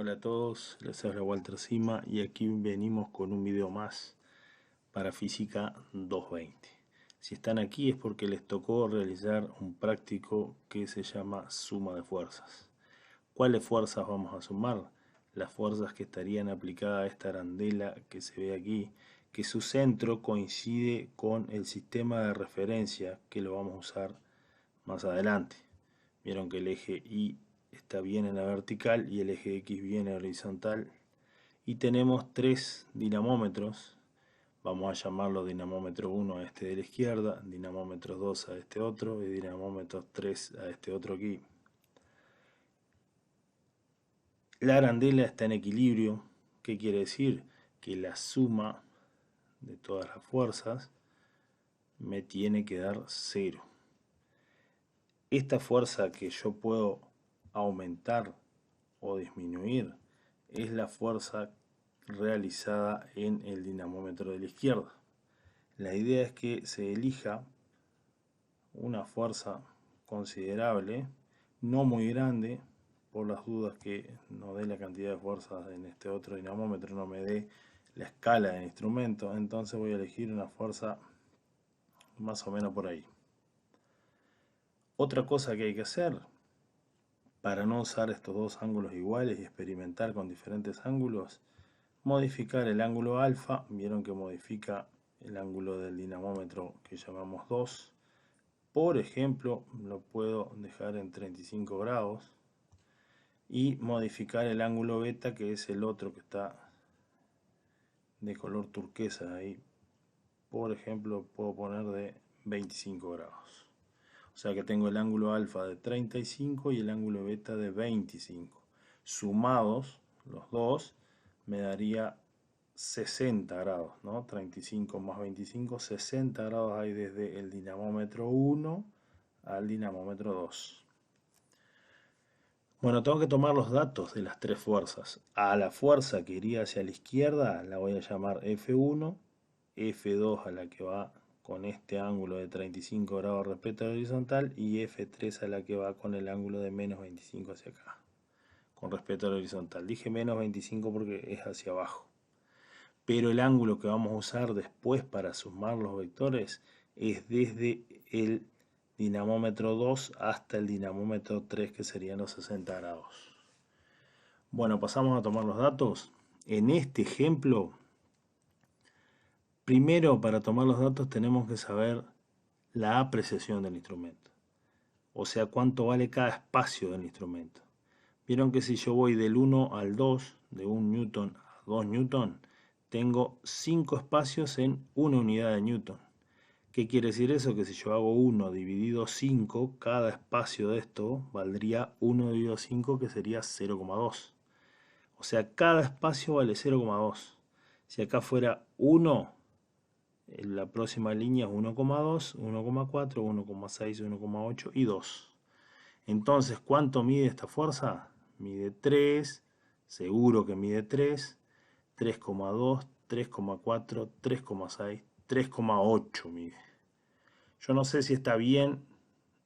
Hola a todos, les habla Walter Sima y aquí venimos con un video más para Física 220. Si están aquí es porque les tocó realizar un práctico que se llama suma de fuerzas. ¿Cuáles fuerzas vamos a sumar? Las fuerzas que estarían aplicadas a esta arandela que se ve aquí, que su centro coincide con el sistema de referencia que lo vamos a usar más adelante. Vieron que el eje Y está bien en la vertical y el eje X bien en la horizontal. Y tenemos tres dinamómetros. Vamos a llamarlo dinamómetro 1 a este de la izquierda, dinamómetro 2 a este otro y dinamómetro 3 a este otro aquí. La arandela está en equilibrio. ¿Qué quiere decir? Que la suma de todas las fuerzas me tiene que dar 0. Esta fuerza que yo puedo aumentar o disminuir es la fuerza realizada en el dinamómetro de la izquierda. La idea es que se elija una fuerza considerable, no muy grande, por las dudas que no dé la cantidad de fuerzas en este otro dinamómetro, no me dé la escala del instrumento, entonces voy a elegir una fuerza más o menos por ahí. Otra cosa que hay que hacer para no usar estos dos ángulos iguales y experimentar con diferentes ángulos, modificar el ángulo alfa. Vieron que modifica el ángulo del dinamómetro que llamamos 2. Por ejemplo, lo puedo dejar en 35 grados. Y modificar el ángulo beta, que es el otro que está de color turquesa ahí. Por ejemplo, puedo poner de 25 grados. O sea que tengo el ángulo alfa de 35 y el ángulo beta de 25. Sumados los dos me daría 60 grados, ¿no? 35 más 25, 60 grados hay desde el dinamómetro 1 al dinamómetro 2. Bueno, tengo que tomar los datos de las tres fuerzas. A la fuerza que iría hacia la izquierda la voy a llamar F1, F2 a la que va con este ángulo de 35 grados respecto a la horizontal y F3 a la que va con el ángulo de menos 25 hacia acá, con respecto a la horizontal. Dije menos 25 porque es hacia abajo. Pero el ángulo que vamos a usar después para sumar los vectores es desde el dinamómetro 2 hasta el dinamómetro 3, que serían los 60 grados. Bueno, pasamos a tomar los datos. En este ejemplo, primero para tomar los datos tenemos que saber la apreciación del instrumento. O sea, cuánto vale cada espacio del instrumento. Vieron que si yo voy del 1 al 2, de 1 newton a 2 newton, tengo 5 espacios en 1 unidad de newton. ¿Qué quiere decir eso? Que si yo hago 1 dividido 5, cada espacio de esto valdría 1 dividido 5, que sería 0,2. O sea, cada espacio vale 0,2. Si acá fuera 1, la próxima línea es 1,2, 1,4, 1,6, 1,8 y 2. Entonces, ¿cuánto mide esta fuerza? Mide 3, seguro que mide 3, 3,2, 3,4, 3,6, 3,8 mide. Yo no sé si está bien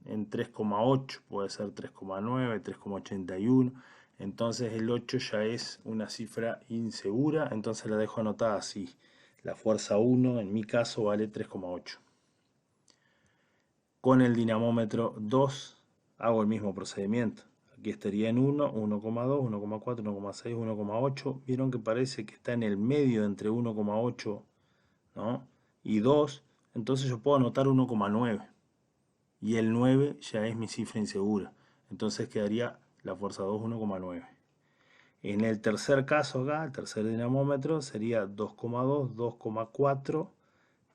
en 3,8, puede ser 3,9, 3,81. Entonces el 8 ya es una cifra insegura, entonces la dejo anotada así. La fuerza 1 en mi caso vale 3,8. Con el dinamómetro 2 hago el mismo procedimiento. Aquí estaría en 1, 1,2, 1,4, 1,6, 1,8. Vieron que parece que está en el medio entre 1,8, ¿no? y 2. Entonces yo puedo anotar 1,9. Y el 9 ya es mi cifra insegura. Entonces quedaría la fuerza 2, 1,9. En el tercer caso acá, el tercer dinamómetro, sería 2,2, 2,4.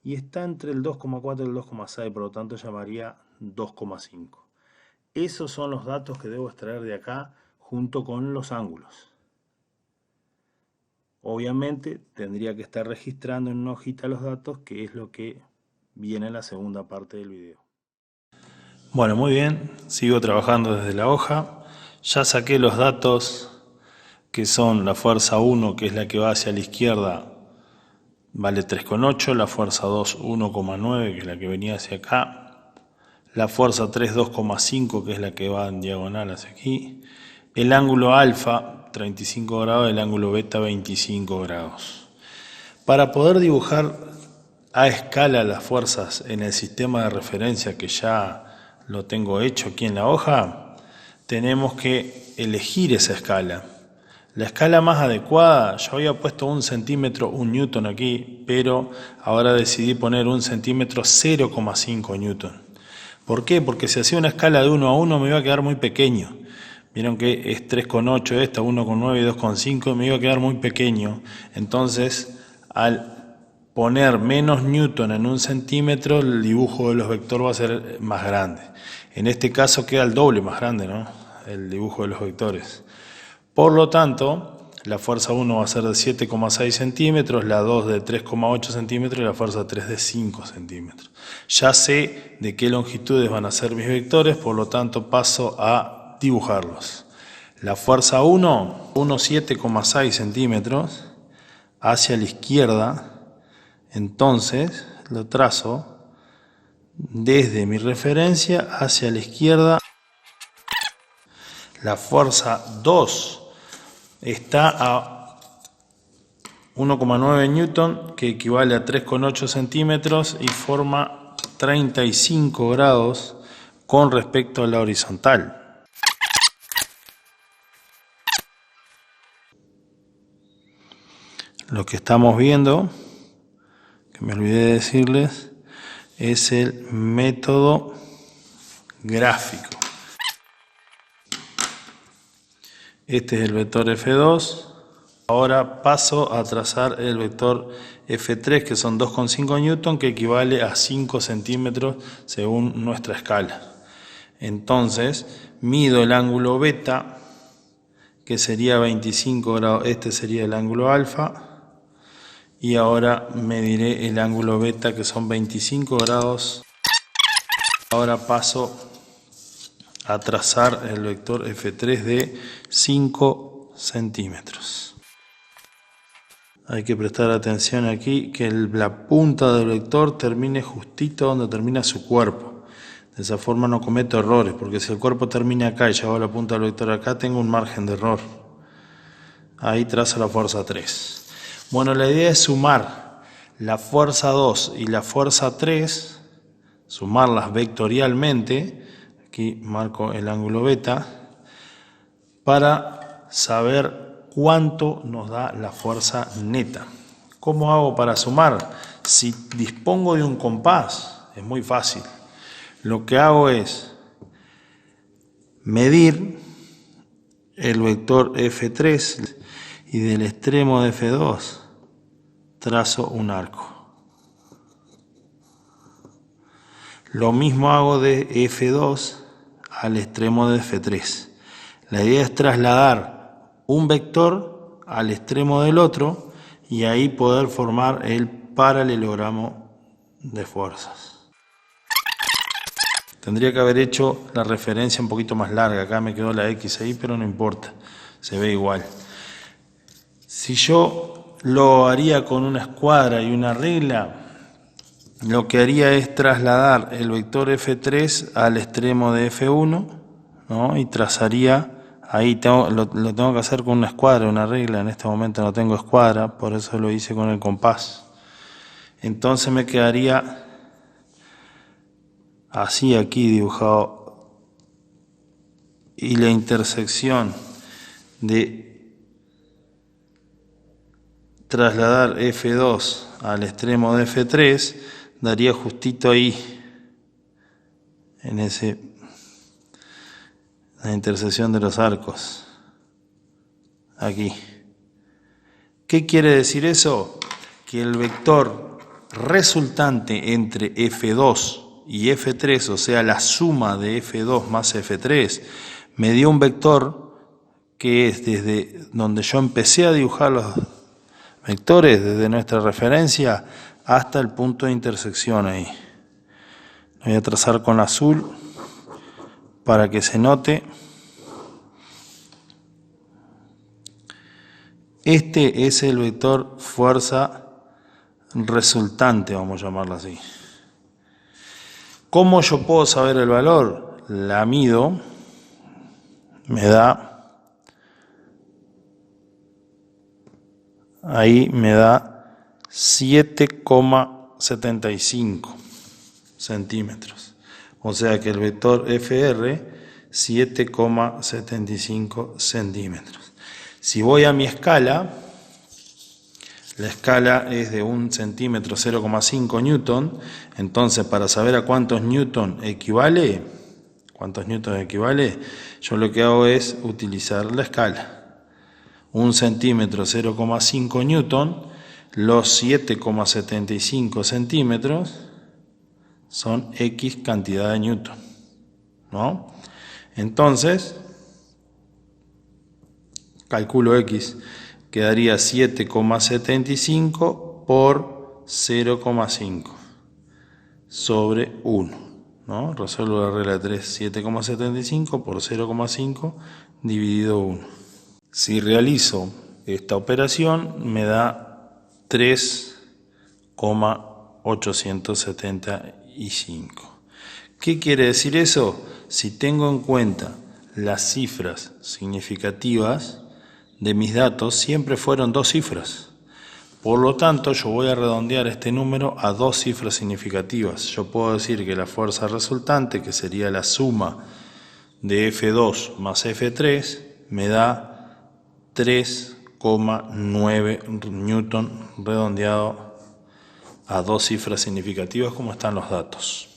Y está entre el 2,4 y el 2,6, por lo tanto llamaría 2,5. Esos son los datos que debo extraer de acá junto con los ángulos. Obviamente tendría que estar registrando en una hojita los datos, que es lo que viene en la segunda parte del video. Bueno, muy bien, sigo trabajando desde la hoja. Ya saqué los datos que son la fuerza 1, que es la que va hacia la izquierda, vale 3,8, la fuerza 2, 1,9, que es la que venía hacia acá, la fuerza 3, 2,5, que es la que va en diagonal hacia aquí, el ángulo alfa, 35 grados, el ángulo beta 25 grados. Para poder dibujar a escala las fuerzas en el sistema de referencia, que ya lo tengo hecho aquí en la hoja, tenemos que elegir esa escala. La escala más adecuada, yo había puesto 1 centímetro, 1 newton aquí, pero ahora decidí poner 1 centímetro, 0,5 newton. ¿Por qué? Porque si hacía una escala de 1 a 1 me iba a quedar muy pequeño. Vieron que es 3,8 esta, 1,9 y 2,5, me iba a quedar muy pequeño. Entonces, al poner menos newton en 1 centímetro, el dibujo de los vectores va a ser más grande. En este caso queda el doble más grande, ¿no? El dibujo de los vectores. Por lo tanto, la fuerza 1 va a ser de 7,6 centímetros, la 2 de 3,8 centímetros y la fuerza 3 de 5 centímetros. Ya sé de qué longitudes van a ser mis vectores, por lo tanto paso a dibujarlos. La fuerza 1, 7,6 centímetros hacia la izquierda, entonces lo trazo desde mi referencia hacia la izquierda. La fuerza 2 está a 1,9 newton, que equivale a 3,8 centímetros y forma 35 grados con respecto a la horizontal. Lo que estamos viendo, que me olvidé de decirles, es el método gráfico. Este es el vector F2. Ahora paso a trazar el vector F3, que son 2,5 newton, que equivale a 5 centímetros según nuestra escala. Entonces, mido el ángulo beta, que sería 25 grados. Este sería el ángulo alfa. Y ahora mediré el ángulo beta, que son 25 grados. Ahora paso a trazar el vector F3 de 5 centímetros. Hay que prestar atención aquí que la punta del vector termine justito donde termina su cuerpo. De esa forma no cometo errores, porque si el cuerpo termina acá y llevo la punta del vector acá, tengo un margen de error. Ahí trazo la fuerza 3. Bueno, la idea es sumar la fuerza 2 y la fuerza 3, sumarlas vectorialmente. Aquí marco el ángulo beta para saber cuánto nos da la fuerza neta. ¿Cómo hago para sumar? Si dispongo de un compás, es muy fácil. Lo que hago es medir el vector F3 y del extremo de F2 trazo un arco. Lo mismo hago de F2 al extremo de F3. La idea es trasladar un vector al extremo del otro y ahí poder formar el paralelogramo de fuerzas. Tendría que haber hecho la referencia un poquito más larga. Acá me quedó la X ahí, pero no importa. Se ve igual. Si yo lo haría con una escuadra y una regla, lo que haría es trasladar el vector F3 al extremo de F1, ¿no? Y trazaría, ahí lo tengo que hacer con una escuadra, una regla. En este momento no tengo escuadra, por eso lo hice con el compás. Entonces me quedaría así aquí dibujado, y la intersección de trasladar F2 al extremo de F3 daría justito ahí, en la intersección de los arcos, aquí. ¿Qué quiere decir eso? Que el vector resultante entre F2 y F3, o sea la suma de F2 más F3, me dio un vector que es desde donde yo empecé a dibujar los vectores, desde nuestra referencia hasta el punto de intersección ahí. Lo voy a trazar con azul para que se note. Este es el vector fuerza resultante, vamos a llamarlo así. ¿Cómo yo puedo saber el valor? La mido, me da ahí me da 7,75 centímetros. O sea que el vector FR, 7,75 centímetros. Si voy a mi escala, la escala es de 1 centímetro, 0,5 newton. Entonces, para saber a cuántos newton equivale, yo lo que hago es utilizar la escala. 1 centímetro, 0,5 newton, los 7,75 centímetros son X cantidad de newton, ¿no? Entonces, calculo X, quedaría 7,75 por 0,5 sobre 1, ¿no? Resuelvo la regla de 3, 7,75 por 0,5 dividido 1. Si realizo esta operación me da 3,875. ¿Qué quiere decir eso? Si tengo en cuenta las cifras significativas de mis datos, siempre fueron 2 cifras. Por lo tanto, yo voy a redondear este número a 2 cifras significativas. Yo puedo decir que la fuerza resultante, que sería la suma de F2 más F3, me da 3,9 newton redondeado a 2 cifras significativas como están los datos.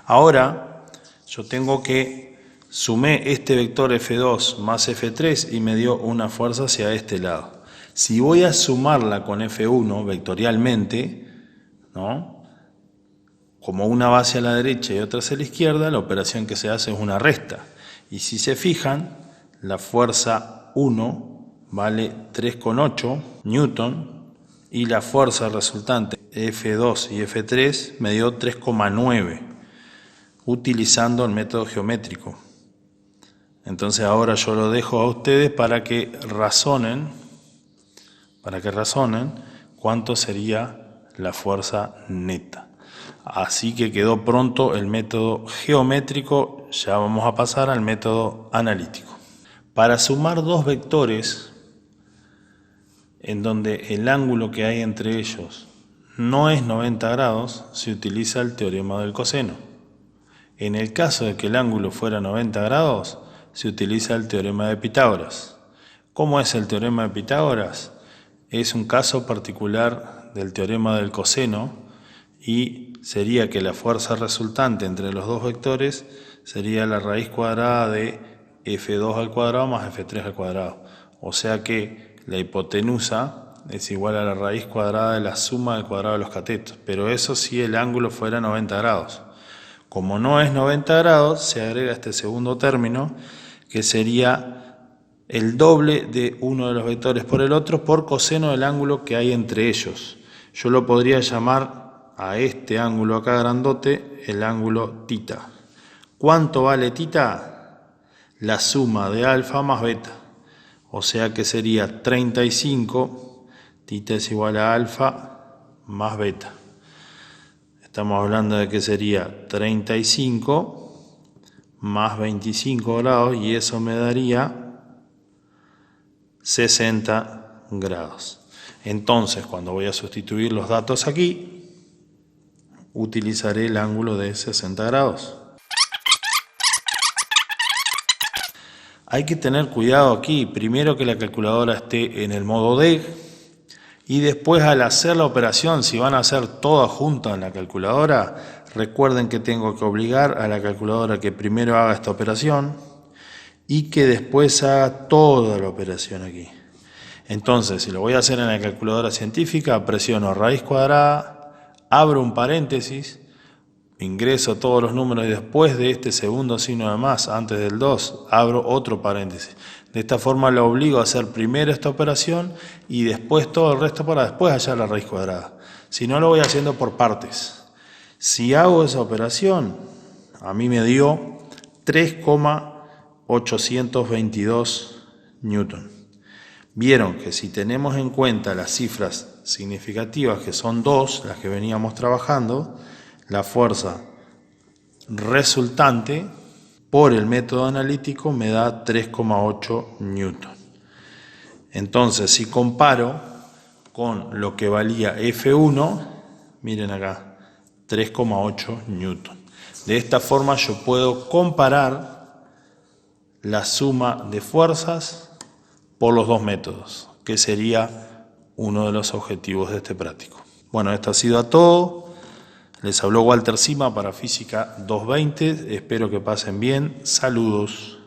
Ahora, yo tengo que sumé este vector F2 más F3 y me dio una fuerza hacia este lado. Si voy a sumarla con F1 vectorialmente, ¿no?, como una va hacia la derecha y otra hacia la izquierda, la operación que se hace es una resta. Y si se fijan, la fuerza 1 vale 3,8 newton y la fuerza resultante F2 y F3 me dio 3,9 utilizando el método geométrico. Entonces ahora yo lo dejo a ustedes para que razonen cuánto sería la fuerza neta. Así que quedó pronto el método geométrico, ya vamos a pasar al método analítico. Para sumar dos vectores en donde el ángulo que hay entre ellos no es 90 grados, se utiliza el teorema del coseno. En el caso de que el ángulo fuera 90 grados, se utiliza el teorema de Pitágoras. ¿Cómo es el teorema de Pitágoras? Es un caso particular del teorema del coseno y sería que la fuerza resultante entre los dos vectores sería la raíz cuadrada de F2 al cuadrado más F3 al cuadrado. O sea que la hipotenusa es igual a la raíz cuadrada de la suma del cuadrado de los catetos. Pero eso si el ángulo fuera 90 grados. Como no es 90 grados, se agrega este segundo término, que sería el doble de uno de los vectores por el otro por coseno del ángulo que hay entre ellos. Yo lo podría llamar a este ángulo acá grandote el ángulo tita. ¿Cuánto vale tita? La suma de alfa más beta. O sea que sería 35, tita es igual a alfa más beta. Estamos hablando de que sería 35 más 25 grados y eso me daría 60 grados. Entonces, cuando voy a sustituir los datos aquí, utilizaré el ángulo de 60 grados. Hay que tener cuidado aquí, primero que la calculadora esté en el modo DEG, y después al hacer la operación, si van a hacer todas juntas en la calculadora, recuerden que tengo que obligar a la calculadora que primero haga esta operación y que después haga toda la operación aquí. Entonces, si lo voy a hacer en la calculadora científica, presiono raíz cuadrada, abro un paréntesis, ingreso todos los números y después de este segundo signo de más, antes del 2, abro otro paréntesis. De esta forma lo obligo a hacer primero esta operación y después todo el resto para después hallar la raíz cuadrada. Si no, lo voy haciendo por partes. Si hago esa operación, a mí me dio 3,822 newton. Vieron que si tenemos en cuenta las cifras significativas, que son 2, las que veníamos trabajando, la fuerza resultante por el método analítico me da 3,8 newton. Entonces, si comparo con lo que valía F1, miren acá, 3,8 newton. De esta forma yo puedo comparar la suma de fuerzas por los dos métodos, que sería uno de los objetivos de este práctico. Bueno, esto ha sido todo. Les habló Walter Sima para Física 220. Espero que pasen bien. Saludos.